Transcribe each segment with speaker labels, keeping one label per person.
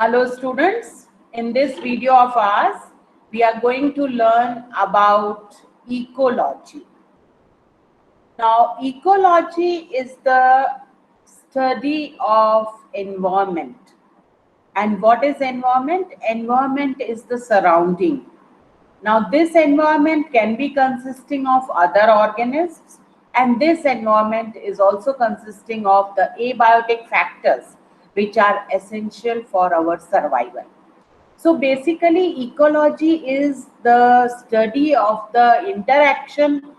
Speaker 1: Hello students, in this video of ours, we are going to learn about ecology. Now, ecology is the study of environment. And what is environment? Environment is the surrounding. Now, this environment can be consisting of other organisms, and this environment is also consisting of the abiotic factors which are essential for our survival. So basically, ecology is the study of the interaction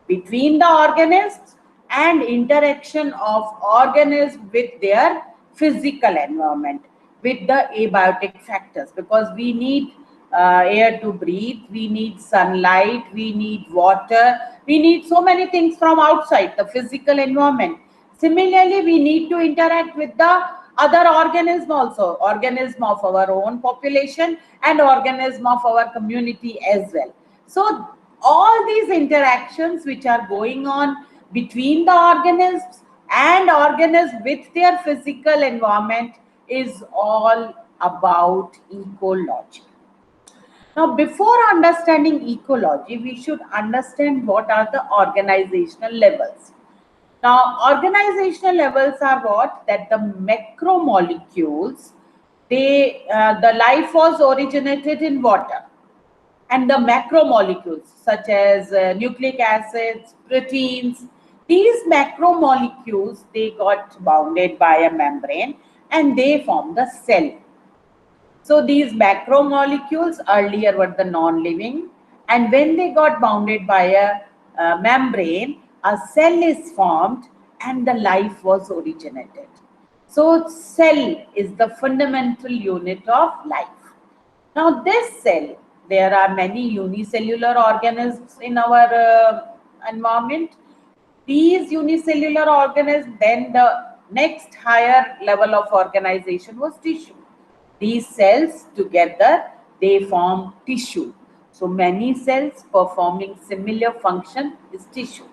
Speaker 1: between the organisms and interaction of organisms with their physical environment, with the abiotic factors, because we need air to breathe, we need sunlight, we need water, we need so many things from outside the physical environment. Similarly, we need to interact with the other organism also, organism of our own population and organism of our community as well. So all these interactions which are going on between the organisms and organisms with their physical environment is all about ecology. Now, before understanding ecology, we should understand what are the organizational levels. Now, organizational levels are what? That the macromolecules, the life was originated in water, and the macromolecules such as nucleic acids, proteins, these macromolecules, they got bounded by a membrane and they form the cell. So these macromolecules earlier were the non-living, and when they got bounded by a membrane, a cell is formed and the life was originated. So cell is the fundamental unit of life. Now this cell, there are many unicellular organisms in our environment. These unicellular organisms, then the next higher level of organization was tissue. These cells together, they form tissue. So many cells performing similar function is tissue.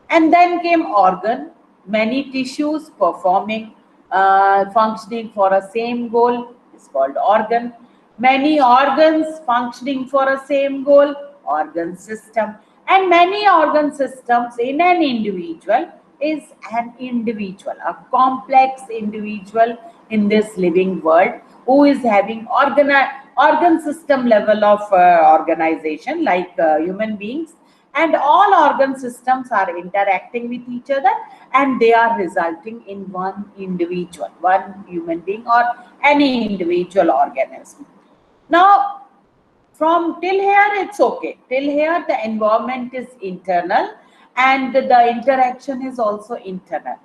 Speaker 1: And then came organ, many tissues performing, functioning for a same goal is called organ. Many organs functioning for a same goal, organ system. And many organ systems in an individual is an individual, a complex individual in this living world who is having organ system level of organization like human beings, and all organ systems are interacting with each other and they are resulting in one individual, one human being or any individual organism. Now, from till here it's okay. Till here the environment is internal and the interaction is also internal.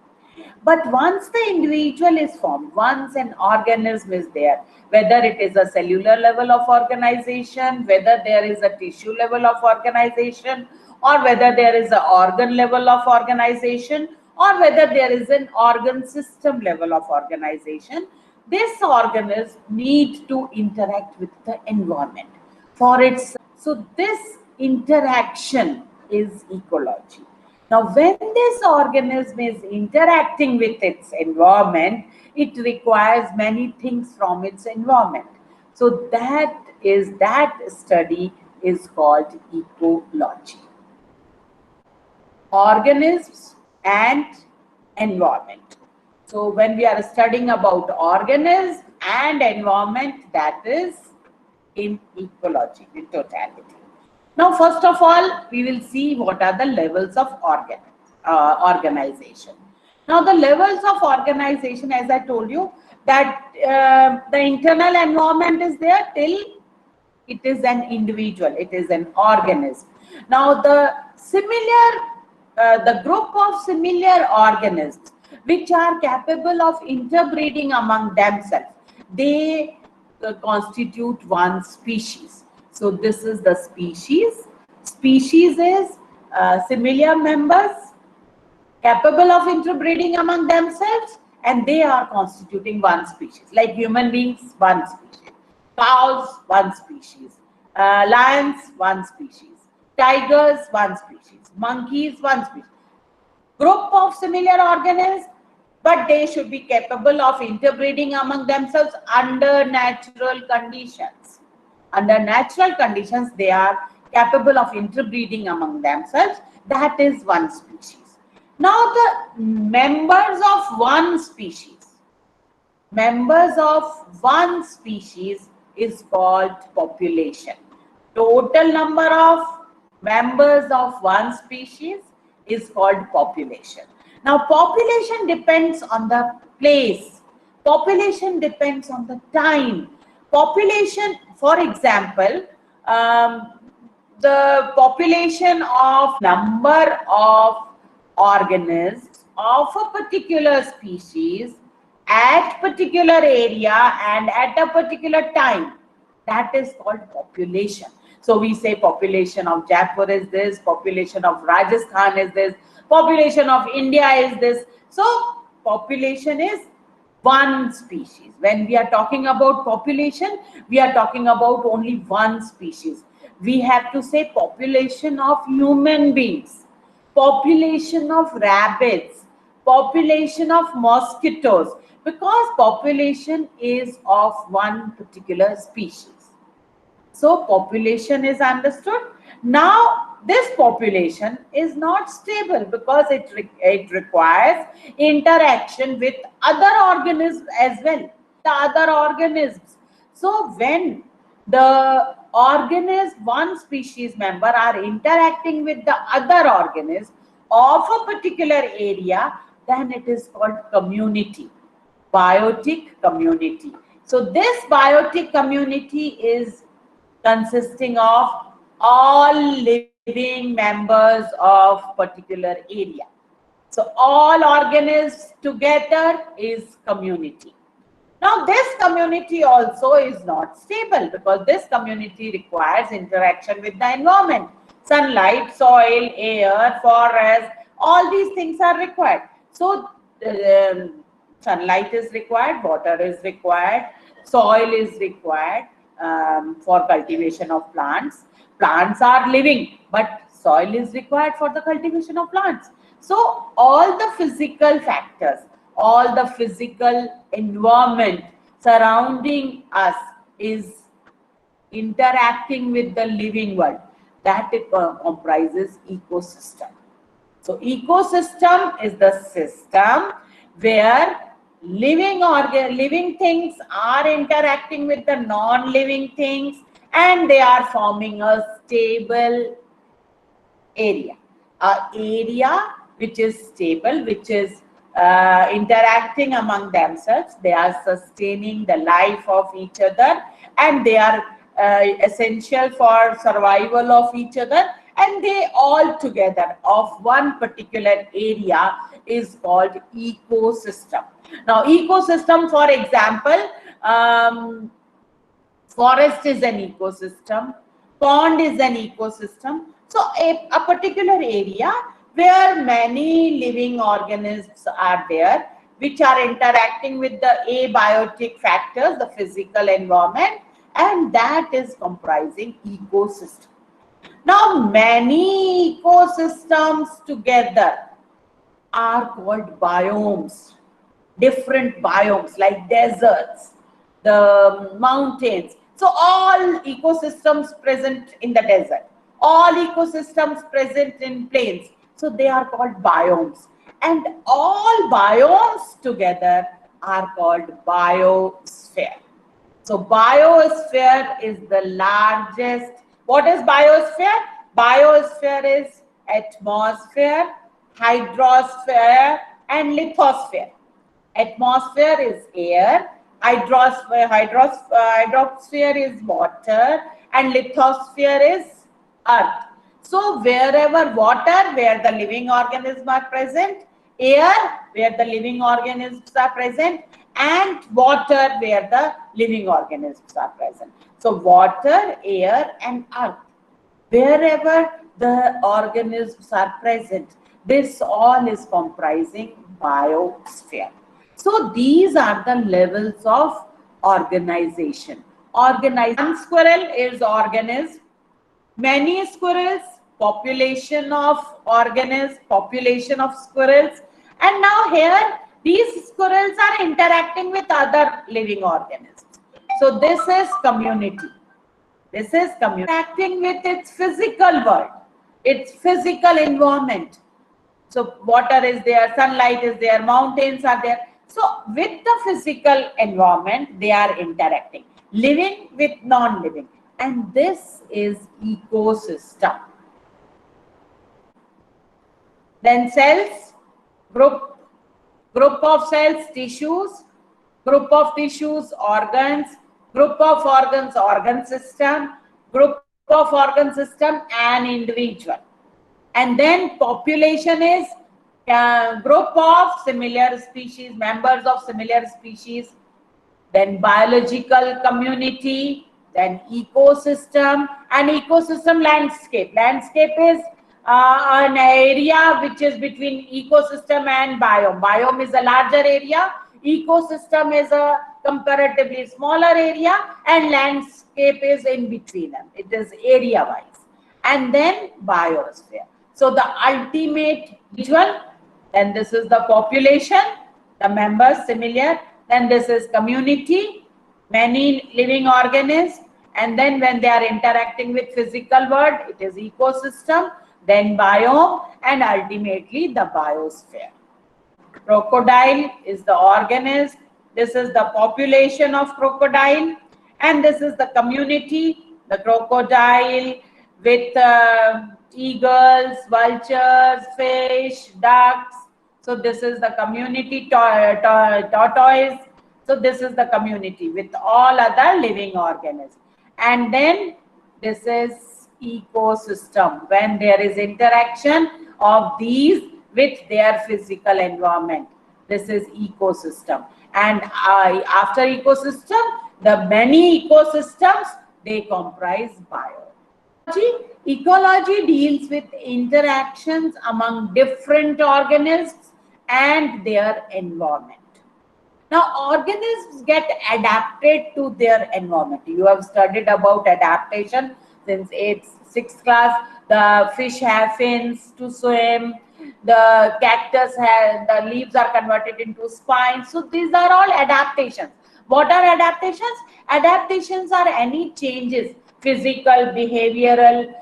Speaker 1: But once the individual is formed, once an organism is there, whether it is a cellular level of organization, whether there is a tissue level of organization, or whether there is an organ level of organization, or whether there is an organ system level of organization, this organism needs to interact with the environment for its. So this interaction is ecology. Now, when this organism is interacting with its environment, it requires many things from its environment. So that study is called ecology. Organisms and environment. So when we are studying about organism and environment, that is in ecology in totality. Now, first of all, we will see what are the levels of organization. Now, the levels of organization, as I told you, that the internal environment is there till it is an individual, it is an organism. Now, the group of similar organisms which are capable of interbreeding among themselves, they constitute one species. So this is the species. Species is similar members capable of interbreeding among themselves, and they are constituting one species. Like human beings, one species. Cows, one species. Lions, one species. Tigers, one species. Monkeys, one species. Group of similar organisms, but they should be capable of interbreeding among themselves under natural conditions. Under natural conditions, they are capable of interbreeding among themselves. That is one species. Now, the members of one species is called population. Total number of members of one species is called population. Now, population depends on the place. Population depends on the time. Population, for example, the population of number of organisms of a particular species at particular area and at a particular time, that is called population. So we say population of Jaipur is this, population of Rajasthan is this, population of India is this. So population is one species. When we are talking about population, we are talking about only one species. We have to say population of human beings, population of rabbits, population of mosquitoes, because population is of one particular species. So population is understood. Now this population is not stable because it requires interaction with other organisms as well, the other organisms. So when the organism, one species member are interacting with the other organism of a particular area, then it is called community, biotic community. So this biotic community is consisting of all living members of particular area. So all organisms together is community. Now this community also is not stable because this community requires interaction with the environment. Sunlight, soil, air, forest, all these things are required. So sunlight is required, water is required, soil is required for cultivation of plants. Plants are living, but soil is required for the cultivation of plants. So all the physical factors, all the physical environment surrounding us is interacting with the living world. That it comprises ecosystem. So ecosystem is the system where living things are interacting with the non-living things and they are forming a stable area. An area which is stable, which is interacting among themselves. They are sustaining the life of each other and they are essential for survival of each other, and they all together of one particular area is called ecosystem. Now ecosystem, for example, forest is an ecosystem, pond is an ecosystem. So a particular area where many living organisms are there, which are interacting with the abiotic factors, the physical environment, and that is comprising ecosystem. Now, many ecosystems together are called biomes, different biomes like deserts, the mountains. So all ecosystems present in the desert, all ecosystems present in plains. So they are called biomes, and all biomes together are called biosphere. So biosphere is the largest. What is biosphere? Biosphere is atmosphere, hydrosphere, and lithosphere. Atmosphere is air, hydrosphere is water, and lithosphere is earth. So wherever water, where the living organisms are present, air, where the living organisms are present, and water, where the living organisms are present. So water, air, and earth, wherever the organisms are present, this all is comprising biosphere. So these are the levels of organization. One squirrel is organism, many squirrels, population of organisms, population of squirrels. And now here These squirrels are interacting with other living organisms. So this is community. This is interacting with its physical world, its physical environment. So water is there, sunlight is there, mountains are there. So with the physical environment, they are interacting, living with non-living. And this is ecosystem. Then cells, group of cells, tissues, group of tissues, organs, group of organs, organ system, group of organ system, and individual. And then population is group of similar species, members of similar species, then biological community, then ecosystem, and ecosystem landscape. Landscape is an area which is between ecosystem and biome. Biome is a larger area, ecosystem is a comparatively smaller area, and landscape is in between them. It is area wise. And then biosphere. So the ultimate visual, then this is the population, the members similar, then this is community, many living organisms, and then when they are interacting with physical world, it is ecosystem, then biome, and ultimately the biosphere. Crocodile is the organism, this is the population of crocodile, and this is the community, the crocodile with eagles, vultures, fish, ducks. So this is the community, tortoise. So this is the community with all other living organisms. And then this is ecosystem, when there is interaction of these with their physical environment. This is ecosystem. And after ecosystem, the many ecosystems, they comprise bio. Ecology deals with interactions among different organisms and their environment. Now, organisms get adapted to their environment. You have studied about adaptation since 6th class. The fish have fins to swim. The cactus has, the leaves are converted into spines. So these are all adaptations. What are adaptations? Adaptations are any changes, physical, behavioral,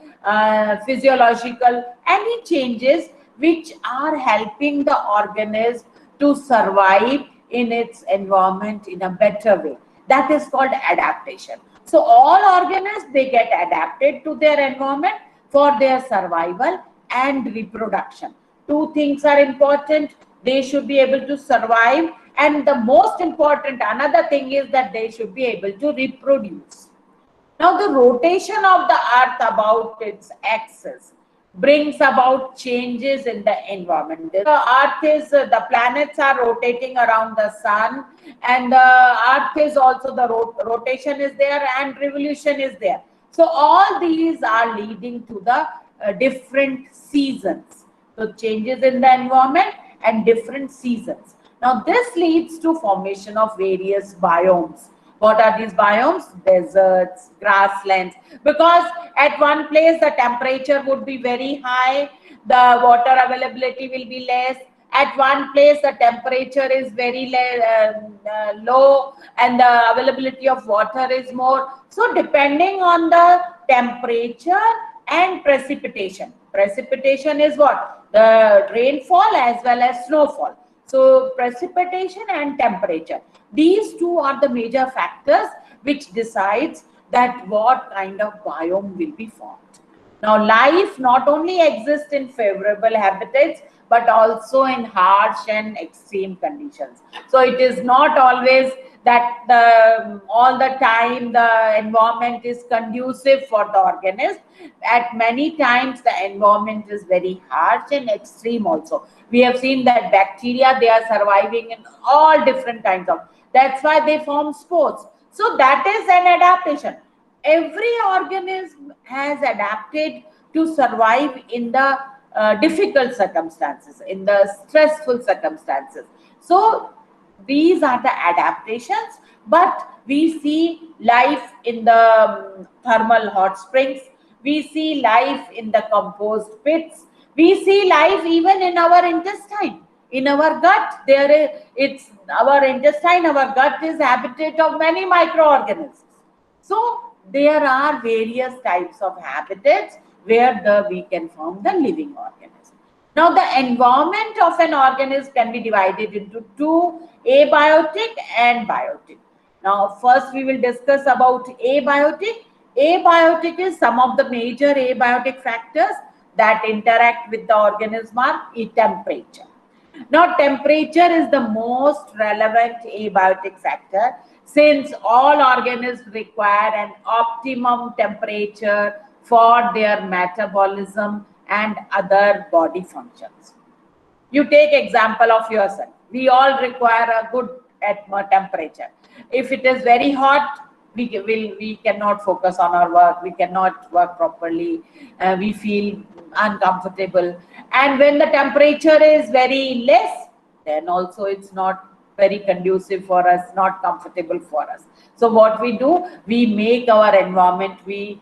Speaker 1: physiological, any changes which are helping the organism to survive in its environment in a better way. That is called adaptation. So all organisms, they get adapted to their environment for their survival and reproduction. Two things are important. They should be able to survive, and the most important another thing is that they should be able to reproduce. Now the rotation of the earth about its axis brings about changes in the environment. The earth is, the planets are rotating around the sun, and the earth is also, the rotation is there and revolution is there. So all these are leading to the different seasons. So changes in the environment and different seasons. Now this leads to formation of various biomes. What are these biomes? Deserts, grasslands. Because at one place the temperature would be very high, the water availability will be less. At one place the temperature is very low and the availability of water is more. So depending on the temperature and precipitation. Precipitation is what? The rainfall as well as snowfall. So precipitation and temperature. These two are the major factors which decides that what kind of biome will be formed. Now life not only exists in favorable habitats but also in harsh and extreme conditions. So it is not always that all the time the environment is conducive for the organism. At many times the environment is very harsh and extreme also. We have seen that bacteria, they are surviving in all different kinds of, that's why they form spores. So that is an adaptation. Every organism has adapted to survive in the difficult circumstances, in the stressful circumstances. So these are the adaptations, but we see life in the thermal hot springs, we see life in the compost pits, we see life even in our intestine. In our gut, it's our intestine, our gut is habitat of many microorganisms. So there are various types of habitats where we can form the living organism. Now the environment of an organism can be divided into two, abiotic and biotic. Now first we will discuss about abiotic. Abiotic is some of the major abiotic factors that interact with the organism are temperature. Now, temperature is the most relevant abiotic factor since all organisms require an optimum temperature for their metabolism and other body functions. You take example of yourself. We all require a good temperature. If it is very hot, we cannot focus on our work. We cannot work properly. We feel uncomfortable. And when the temperature is very less, then also it's not very conducive for us, not comfortable for us. So what we do, we make our environment. We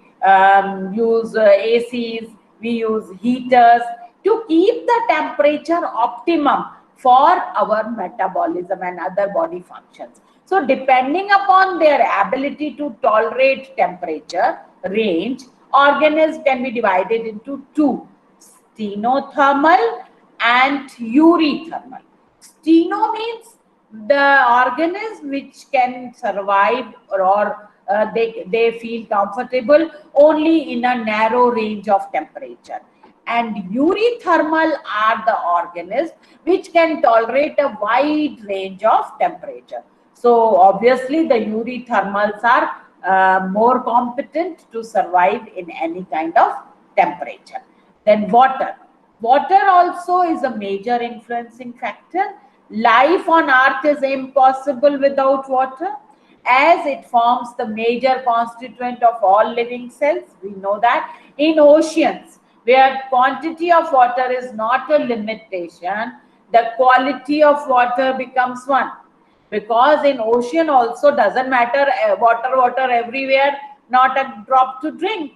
Speaker 1: use ACs. We use heaters to keep the temperature optimum for our metabolism and other body functions. So depending upon their ability to tolerate temperature range, organisms can be divided into two, stenothermal and eurythermal. Steno means the organism which can survive or they feel comfortable only in a narrow range of temperature. And eurythermal are the organisms which can tolerate a wide range of temperature. So obviously the eurythermals are more competent to survive in any kind of temperature. Then water. Water also is a major influencing factor. Life on earth is impossible without water, as it forms the major constituent of all living cells. We know that. In oceans, where quantity of water is not a limitation, the quality of water becomes one. Because in ocean also doesn't matter, water everywhere, not a drop to drink.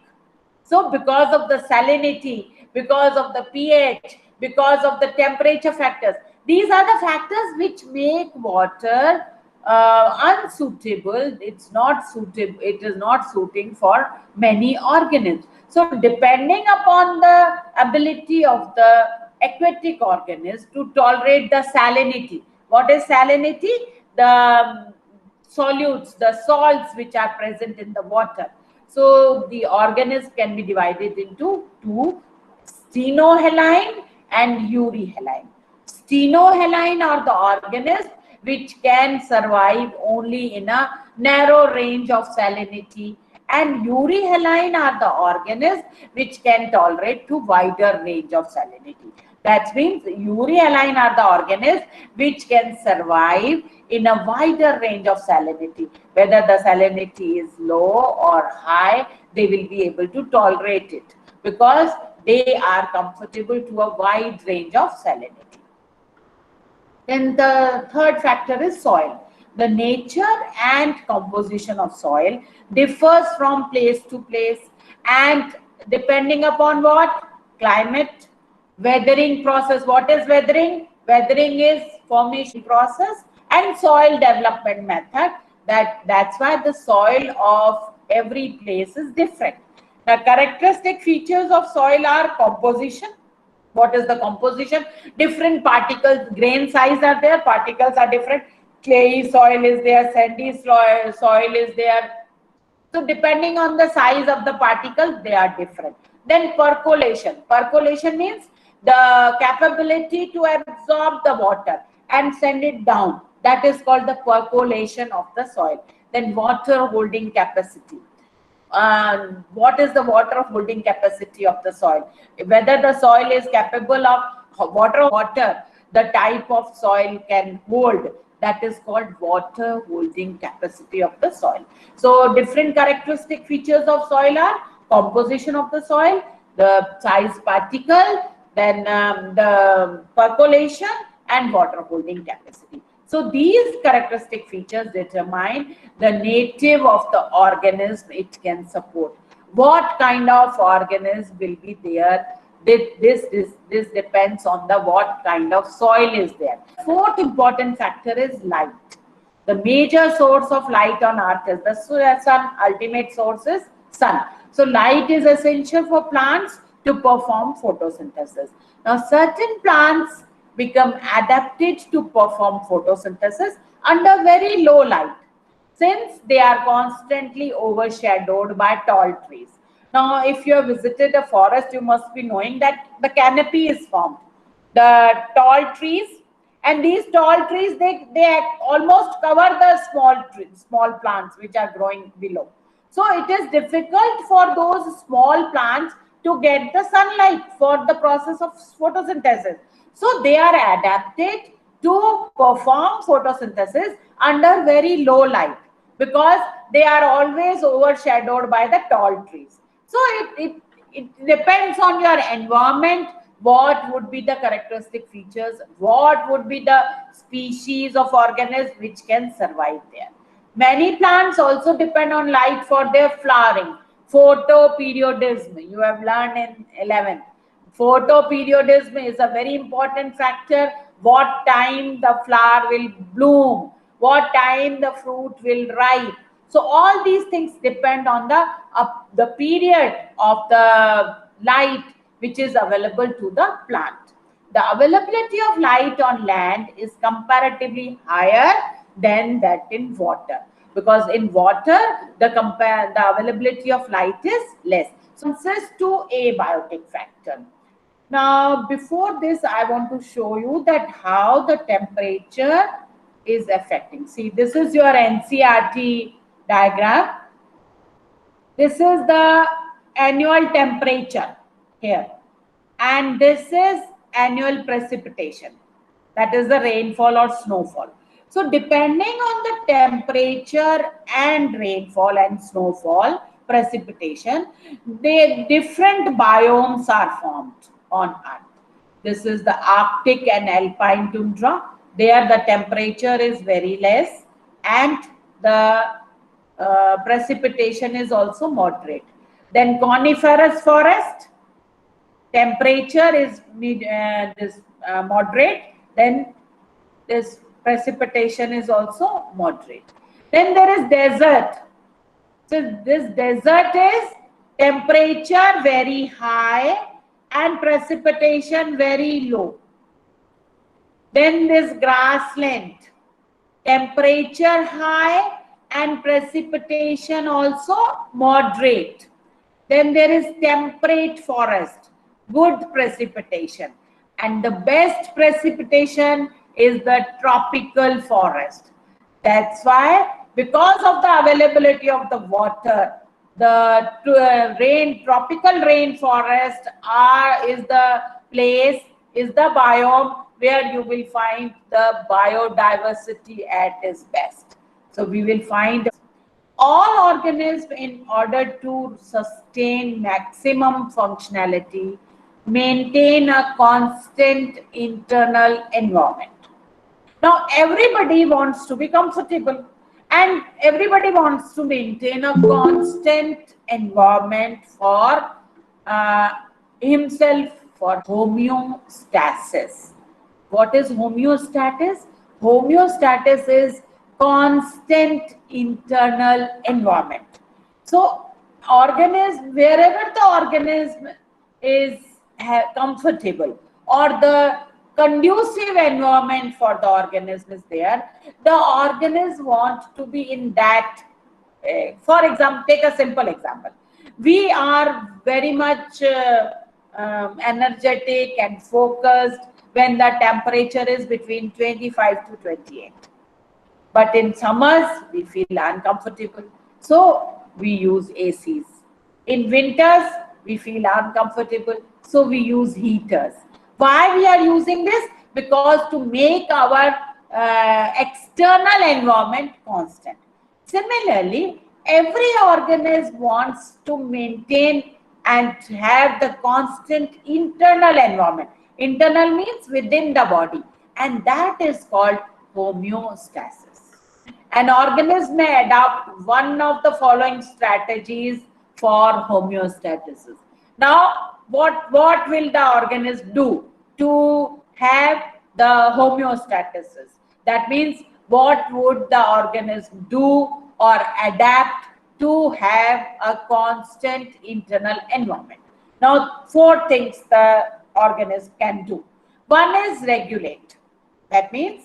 Speaker 1: So because of the salinity, because of the pH, because of the temperature factors, these are the factors which make water unsuitable. It's not suitable. It is not suiting for many organisms. So depending upon the ability of the aquatic organisms to tolerate the salinity. What is salinity? The solutes, the salts which are present in the water. So the organisms can be divided into two, stenohaline and euryhaline. Stenohaline are the organisms which can survive only in a narrow range of salinity, and euryhaline are the organisms which can tolerate to wider range of salinity. That means euryhaline are the organisms which can survive in a wider range of salinity. Whether the salinity is low or high, they will be able to tolerate it because they are comfortable to a wide range of salinity. Then the third factor is soil. The nature and composition of soil differs from place to place and depending upon what? Climate, weathering process. What is weathering? Weathering is formation process and soil development method. That's why the soil of every place is different. The characteristic features of soil are composition. What is the composition? Different particles, grain size are there, particles are different. Clayey soil is there, sandy soil is there. So depending on the size of the particles, they are different. Then percolation. Percolation means the capability to absorb the water and send it down. That is called the percolation of the soil. Then water holding capacity. What is the water holding capacity of the soil? Whether the soil is capable of water, the type of soil can hold. That is called water holding capacity of the soil. So different characteristic features of soil are composition of the soil, the size particle, then the percolation and water holding capacity. So these characteristic features determine the native of the organism it can support. What kind of organism will be there This depends on the what kind of soil is there. Fourth important factor is light. The major source of light on earth is the sun. Ultimate source is sun. So light is essential for plants to perform photosynthesis. Now certain plants become adapted to perform photosynthesis under very low light, since they are constantly overshadowed by tall trees. Now, if you have visited a forest, you must be knowing that the canopy is formed. The tall trees, and these tall trees, they almost cover the small trees, small plants which are growing below. So it is difficult for those small plants to get the sunlight for the process of photosynthesis. So they are adapted to perform photosynthesis under very low light, because they are always overshadowed by the tall trees. So it depends on your environment, what would be the characteristic features, what would be the species of organisms which can survive there. Many plants also depend on light for their flowering. Photoperiodism, you have learned in 11th. Photoperiodism is a very important factor. What time the flower will bloom, what time the fruit will ripe. So all these things depend on the period of the light which is available to the plant. The availability of light on land is comparatively higher than that in water, because in water the availability of light is less. So access to abiotic factor. Now, before this, I want to show you that how the temperature is affecting. See, this is your NCERT diagram. This is the annual temperature here, and this is annual precipitation. That is the rainfall or snowfall. So depending on the temperature and rainfall and snowfall, precipitation, the different biomes are formed on Earth. This is the Arctic and Alpine tundra. There the temperature is very less, and the precipitation is also moderate. Then coniferous forest, temperature is moderate, then this precipitation is also moderate. Then there is desert. So this desert is temperature very high and precipitation very low. Then this grassland, temperature high and precipitation also moderate. Then there is temperate forest, good precipitation. And the best precipitation is the tropical forest. That's why, because of the availability of the water, the tropical rainforest is the place, is the biome where you will find the biodiversity at its best. So we will find all organisms, in order to sustain maximum functionality, maintain a constant internal environment. Now, everybody wants to be comfortable, and everybody wants to maintain a constant environment for himself, for homeostasis. What is homeostasis? Homeostasis is constant internal environment. So, wherever the organism is comfortable, or the conducive environment for the organism is there, the organism wants to be in that. For example, take a simple example. We are very much energetic and focused when the temperature is between 25 to 28. But in summers, we feel uncomfortable. So we use ACs. In winters, we feel uncomfortable. So we use heaters. Why we are using this? Because to make our external environment constant. Similarly, every organism wants to maintain and have the constant internal environment. Internal means within the body, and that is called homeostasis. An organism may adopt one of the following strategies for homeostasis. Now, what will the organism do to have the homeostasis? That means what would the organism do or adapt to have a constant internal environment? Now, four things the organism can do. One is regulate. That means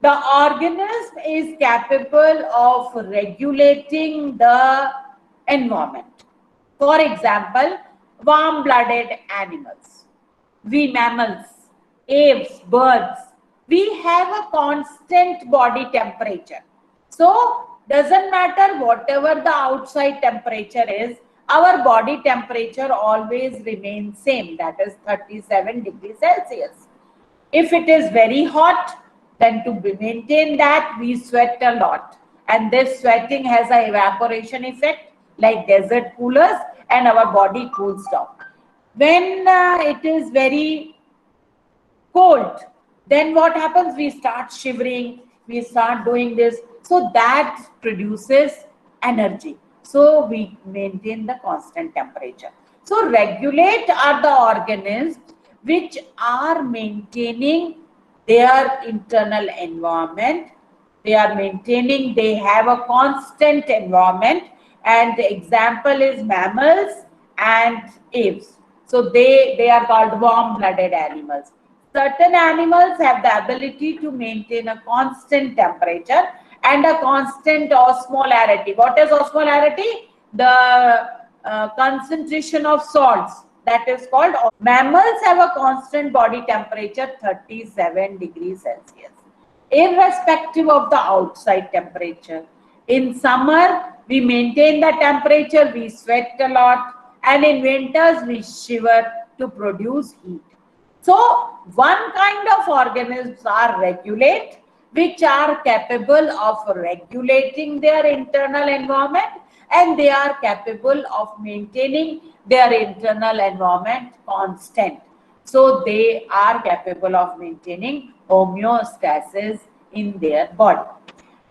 Speaker 1: the organism is capable of regulating the environment. For example, warm-blooded animals, we mammals, aves, birds, we have a constant body temperature. So, doesn't matter whatever the outside temperature is, our body temperature always remains same, that is 37 degrees Celsius. If it is very hot, then to maintain that, we sweat a lot. And this sweating has an evaporation effect like desert coolers, and our body cools down. When it is very cold, then what happens? We start shivering, we start doing this. So that produces energy. So we maintain the constant temperature. So regulate are the organisms which are maintaining their internal environment. They are maintaining, they have a constant environment, and the example is mammals and aves. So they are called warm-blooded animals. Certain animals have the ability to maintain a constant temperature and a constant osmolarity. What is osmolarity? The concentration of salts, that is called. Mammals have a constant body temperature 37 degrees Celsius, irrespective of the outside temperature. In summer, we maintain the temperature, we sweat a lot, and in winters, we shiver to produce heat. So, one kind of organisms are regulate, which are capable of regulating their internal environment, and they are capable of maintaining their internal environment constant. So they are capable of maintaining homeostasis in their body.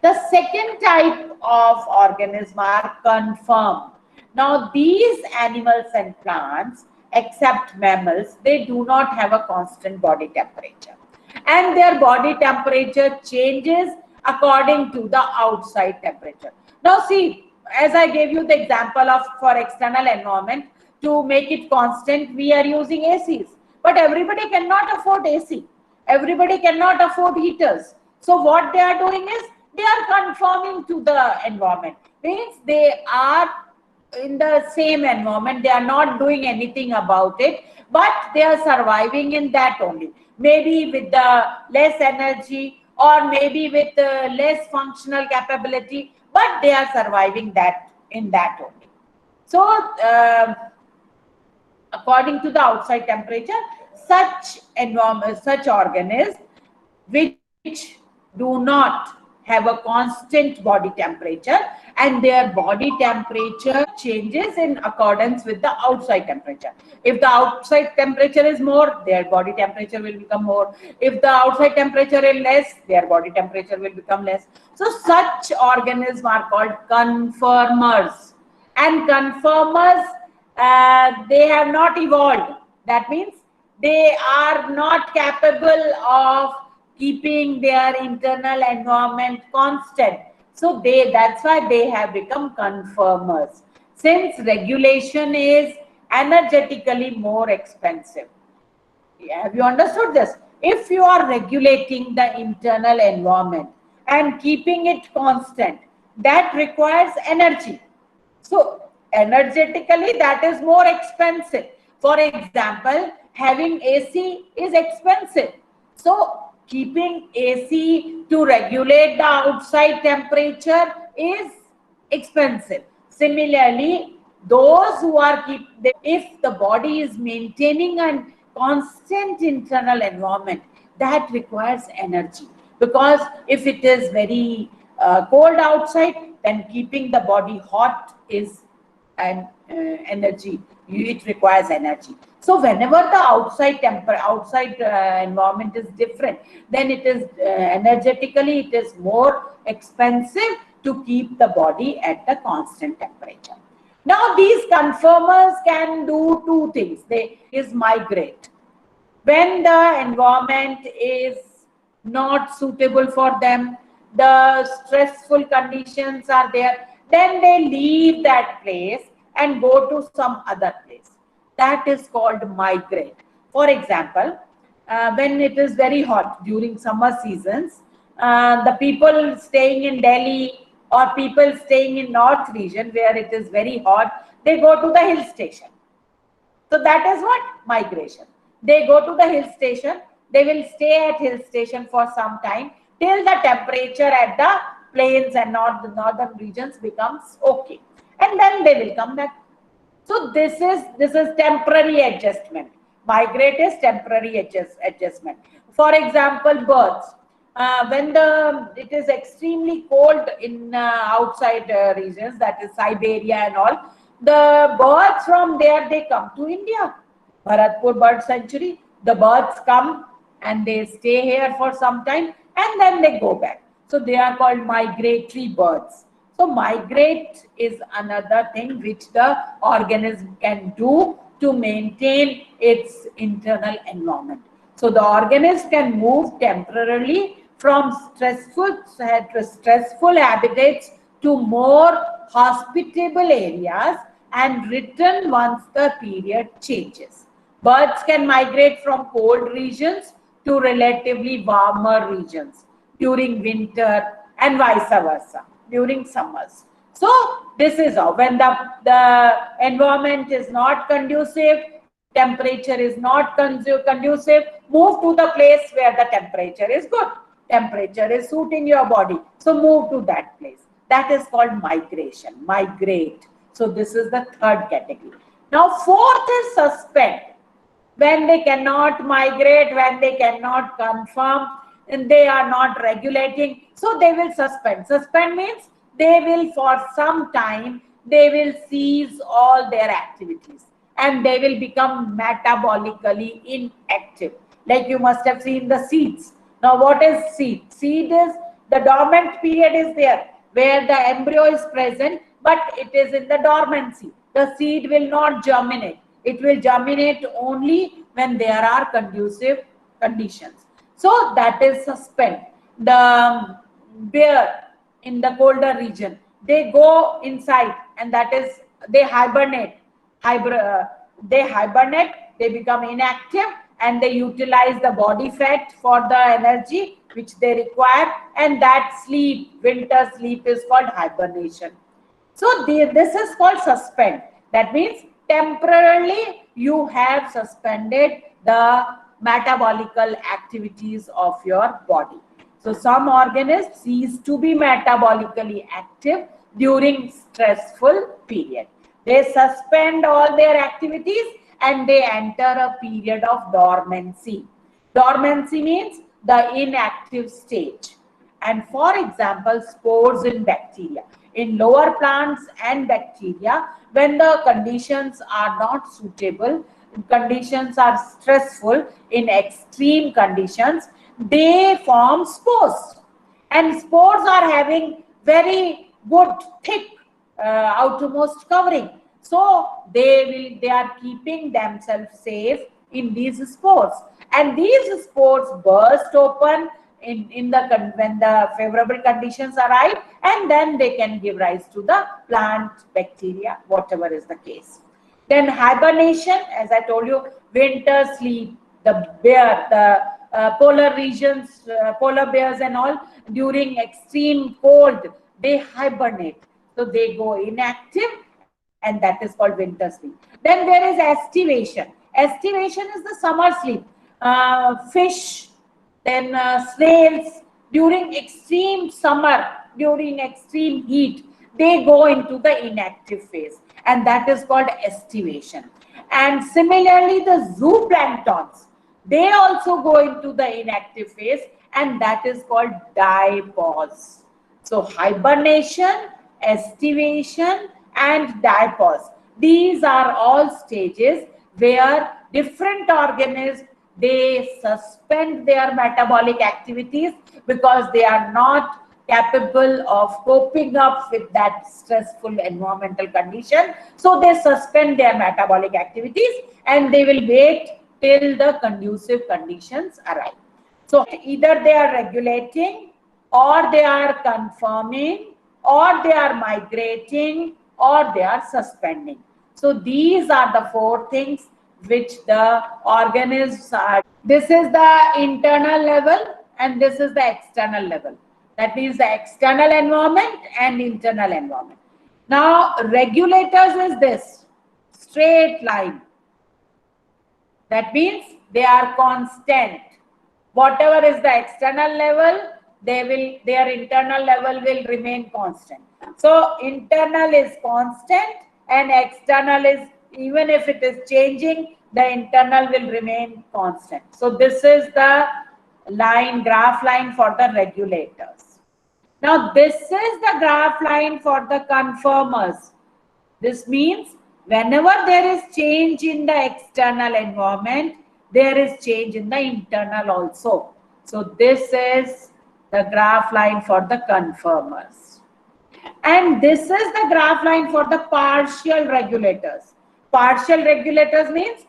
Speaker 1: The second type of organism are confirmed. Now these animals and plants, except mammals, they do not have a constant body temperature. And their body temperature changes according to the outside temperature. Now see, as I gave you the example of for external environment, to make it constant, we are using ACs. But everybody cannot afford AC. Everybody cannot afford heaters. So what they are doing is, they are conforming to the environment. Means they are in the same environment, they are not doing anything about it, but they are surviving in that only. Maybe with the less energy, or maybe with less functional capability, but they are surviving that in that only. So according to the outside temperature, such environment, such organisms which do not have a constant body temperature, and their body temperature changes in accordance with the outside temperature. If the outside temperature is more, their body temperature will become more. If the outside temperature is less, their body temperature will become less. So such organisms are called conformers. And conformers, they have not evolved. That means they are not capable of keeping their internal environment constant. So that's why they have become conformers. Since regulation is energetically more expensive. Have you understood this? If you are regulating the internal environment and keeping it constant, that requires energy. So energetically, that is more expensive. For example, having AC is expensive. So keeping AC to regulate the outside temperature is expensive. Similarly, those who are if the body is maintaining a constant internal environment, that requires energy. Because if it is very cold outside, then keeping the body hot is an energy. It requires energy. So whenever the outside environment is different, then it is energetically it is more expensive to keep the body at a constant temperature. Now these conformers can do two things. They is migrate. When the environment is not suitable for them, the stressful conditions are there, then they leave that place and go to some other place. That is called migrate. For example, when it is very hot during summer seasons, the people staying in Delhi or people staying in north region where it is very hot, they go to the hill station. So that is what? Migration. They go to the hill station. They will stay at hill station for some time till the temperature at the plains and northern regions becomes okay. And then they will come back. So this is temporary adjustment. Migrate is temporary adjustment. For example, birds. When it is extremely cold in outside regions, that is Siberia and all, the birds from there, they come to India. Bharatpur Bird Sanctuary, the birds come and they stay here for some time and then they go back. So they are called migratory birds. So migrate is another thing which the organism can do to maintain its internal environment. So the organism can move temporarily from stressful habitats to more hospitable areas and return once the period changes. Birds can migrate from cold regions to relatively warmer regions during winter and vice versa during summers. So this is how, when the environment is not conducive, temperature is not conducive, move to the place where the temperature is good. Temperature is suiting your body. So move to that place. That is called migration, migrate. So this is the third category. Now fourth is suspend. When they cannot migrate, when they cannot confirm, and they are not regulating, so they will suspend. Suspend means they will, for some time, they will cease all their activities and they will become metabolically inactive. Like you must have seen the seeds. Now what is seed? Seed is the dormant period is there where the embryo is present, but it is in the dormancy. The seed will not germinate. It will germinate only when there are conducive conditions. So that is suspend. The bear in the colder region, they go inside and that is they hibernate. They hibernate, they become inactive and they utilize the body fat for the energy which they require, and that sleep, winter sleep, is called hibernation. So this is called suspend. That means temporarily you have suspended the metabolical activities of your body. So some organisms cease to be metabolically active during stressful period. They suspend all their activities and they enter a period of dormancy. Dormancy means the inactive stage. And for example, spores in bacteria. In lower plants and bacteria, when the conditions are not suitable, conditions are stressful, in extreme conditions, they form spores. And spores are having very good, thick outermost covering. So they are keeping themselves safe in these spores. And these spores burst open when the favorable conditions arrive, and then they can give rise to the plant, bacteria, whatever is the case. Then hibernation, as I told you, winter sleep, the bear, the polar regions, polar bears and all, during extreme cold, they hibernate. So they go inactive, and that is called winter sleep. Then there is estivation. Estivation is the summer sleep. Fish, then snails, during extreme summer, during extreme heat, they go into the inactive phase, and that is called estivation. And similarly, the zooplanktons, they also go into the inactive phase, and that is called diapause. So hibernation, estivation, and diapause, these are all stages where different organisms, they suspend their metabolic activities because they are not capable of coping up with that stressful environmental condition. So they suspend their metabolic activities and they will wait till the conducive conditions arrive. So either they are regulating, or they are confirming, or they are migrating, or they are suspending. So these are the four things which the organisms are. This is the internal level and this is the external level. That means the external environment and internal environment. Now regulators is this straight line. That means they are constant. Whatever is the external level, their internal level will remain constant. So internal is constant and external is, even if it is changing, the internal will remain constant. So this is the line, graph line for the regulators. Now this is the graph line for the conformers. This means whenever there is change in the external environment, there is change in the internal also. So this is the graph line for the conformers. And this is the graph line for the partial regulators. Partial regulators means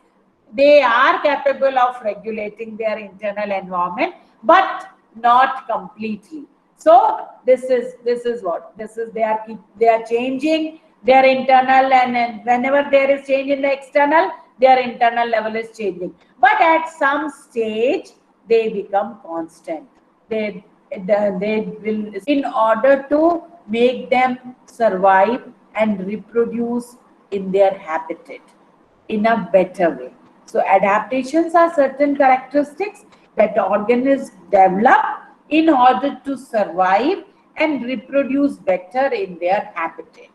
Speaker 1: they are capable of regulating their internal environment, but not completely. So this is what this is. They are changing their internal, and whenever there is change in the external, their internal level is changing. But at some stage, they become constant. They will, in order to make them survive and reproduce in their habitat in a better way. So adaptations are certain characteristics that organisms develop in order to survive and reproduce better in their habitat.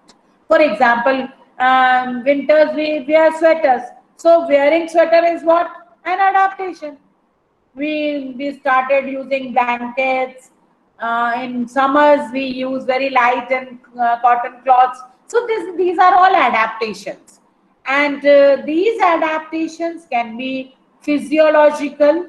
Speaker 1: For example, winters we wear sweaters. So wearing sweater is what? An adaptation. We started using blankets. In summers we use very light and cotton cloths. So these are all adaptations. And these adaptations can be physiological,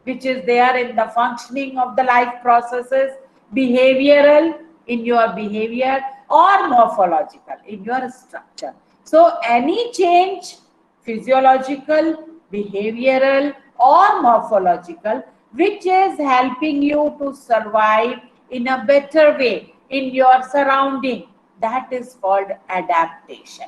Speaker 1: which is there in the functioning of the life processes, behavioral in your behavior, or morphological in your structure. So any change, physiological, behavioral, or morphological, which is helping you to survive in a better way in your surrounding, that is called adaptation.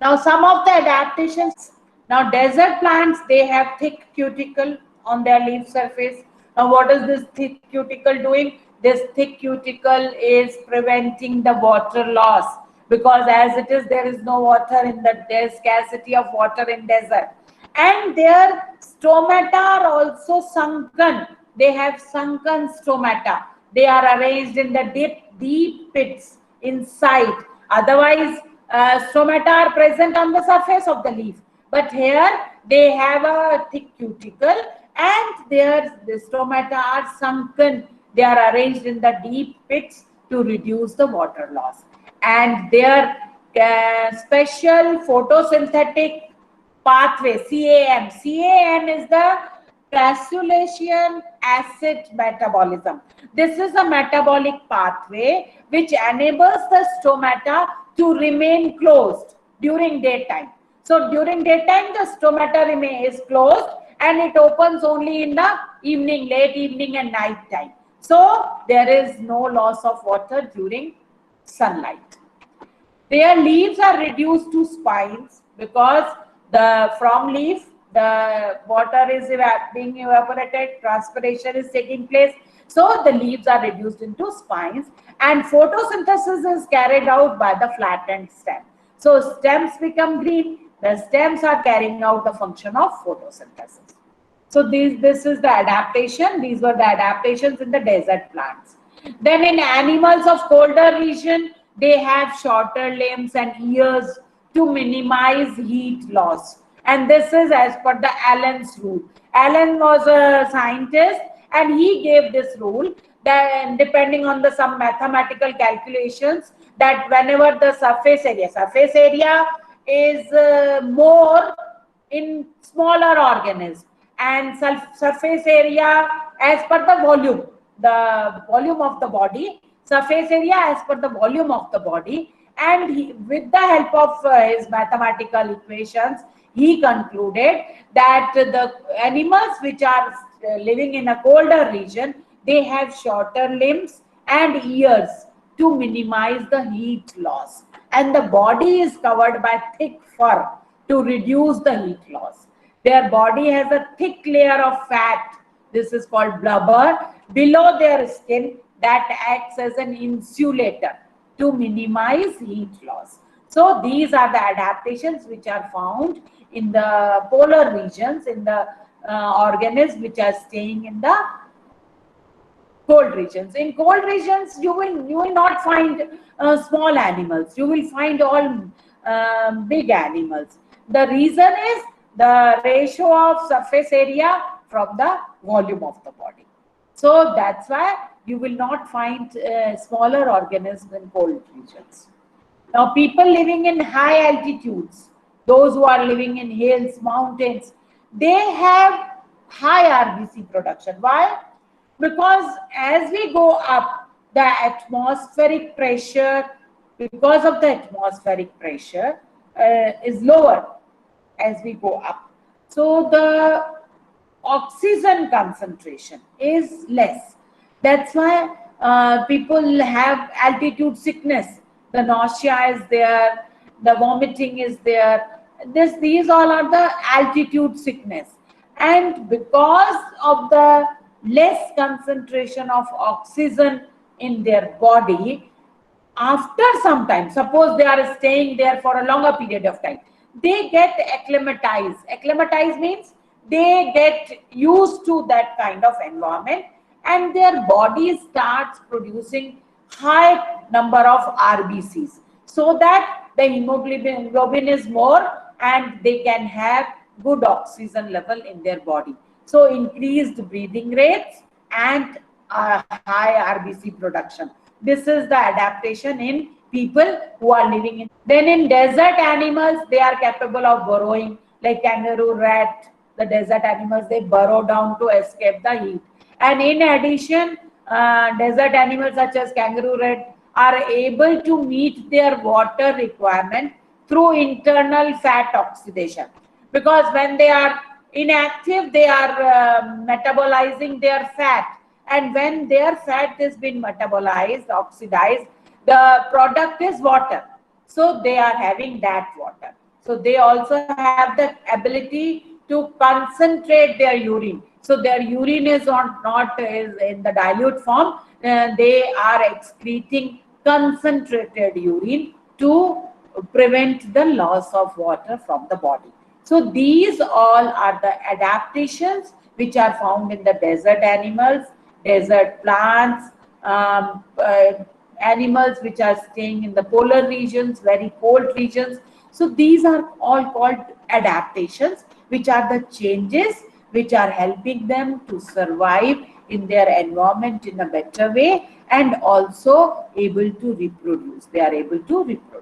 Speaker 1: Now some of the adaptations, now desert plants, they have thick cuticle on their leaf surface. Now what is this thick cuticle doing? This thick cuticle is preventing the water loss, because as it is, there is no water in the, there is scarcity of water in desert. And their stomata are also sunken. They have sunken stomata. They are arranged in the deep pits inside. Otherwise, stomata are present on the surface of the leaf. But here they have a thick cuticle and the stomata are sunken. They are arranged in the deep pits to reduce the water loss. And their special photosynthetic pathway, CAM. CAM is the crassulacean acid metabolism. This is a metabolic pathway which enables the stomata to remain closed during daytime. So during daytime, the stomata is closed and it opens only in the evening, late evening and night time. So there is no loss of water during sunlight. Their leaves are reduced to spines because from leaf, the water is being evaporated, transpiration is taking place. So the leaves are reduced into spines and photosynthesis is carried out by the flattened stem. So stems become green. The stems are carrying out the function of photosynthesis. So this is the adaptation. These were the adaptations in the desert plants. Then in animals of colder region, they have shorter limbs and ears to minimize heat loss. And this is as per the Allen's rule. Allen was a scientist and he gave this rule that depending on the some mathematical calculations, that whenever the surface area is more in smaller organisms, and surface area as per the volume of the body. surface area as per the volume of the body, and with the help of his mathematical equations, he concluded that the animals which are living in a colder region, they have shorter limbs and ears to minimize the heat loss, and the body is covered by thick fur to reduce the heat loss. Their body has a thick layer of fat, this is called blubber, below their skin that acts as an insulator to minimize heat loss. So these are the adaptations which are found in the polar regions, in the organisms which are staying in the cold regions. In cold regions, you will not find small animals. You will find all big animals. The reason is the ratio of surface area from the volume of the body. So that's why you will not find smaller organisms in cold regions. Now, people living in high altitudes, those who are living in hills, mountains, they have high RBC production. Why? Because as we go up, the atmospheric pressure, because of the atmospheric pressure, is lower as we go up. So the oxygen concentration is less. That's why people have altitude sickness. The nausea is there, the vomiting is there. These all are the altitude sickness. And because of the less concentration of oxygen in their body, after some time, suppose they are staying there for a longer period of time, they get acclimatized. Acclimatize means they get used to that kind of environment, and their body starts producing high number of RBCs, so that the hemoglobin is more and they can have good oxygen level in their body. So increased breathing rates and high RBC production. This is the adaptation in people who are living in. Then in desert animals, they are capable of burrowing, like kangaroo rat. The desert animals, they burrow down to escape the heat. And in addition, desert animals such as kangaroo rat are able to meet their water requirement through internal fat oxidation. Because when they are inactive, they are metabolizing their fat, and when their fat has been metabolized, oxidized, the product is water. So they are having that water. So they also have the ability to concentrate their urine. So their urine is not is in the dilute form. They are excreting concentrated urine to prevent the loss of water from the body. So these all are the adaptations which are found in the desert animals, desert plants, animals which are staying in the polar regions, very cold regions. So these are all called adaptations, which are the changes which are helping them to survive in their environment in a better way, and also able to reproduce. They are able to reproduce.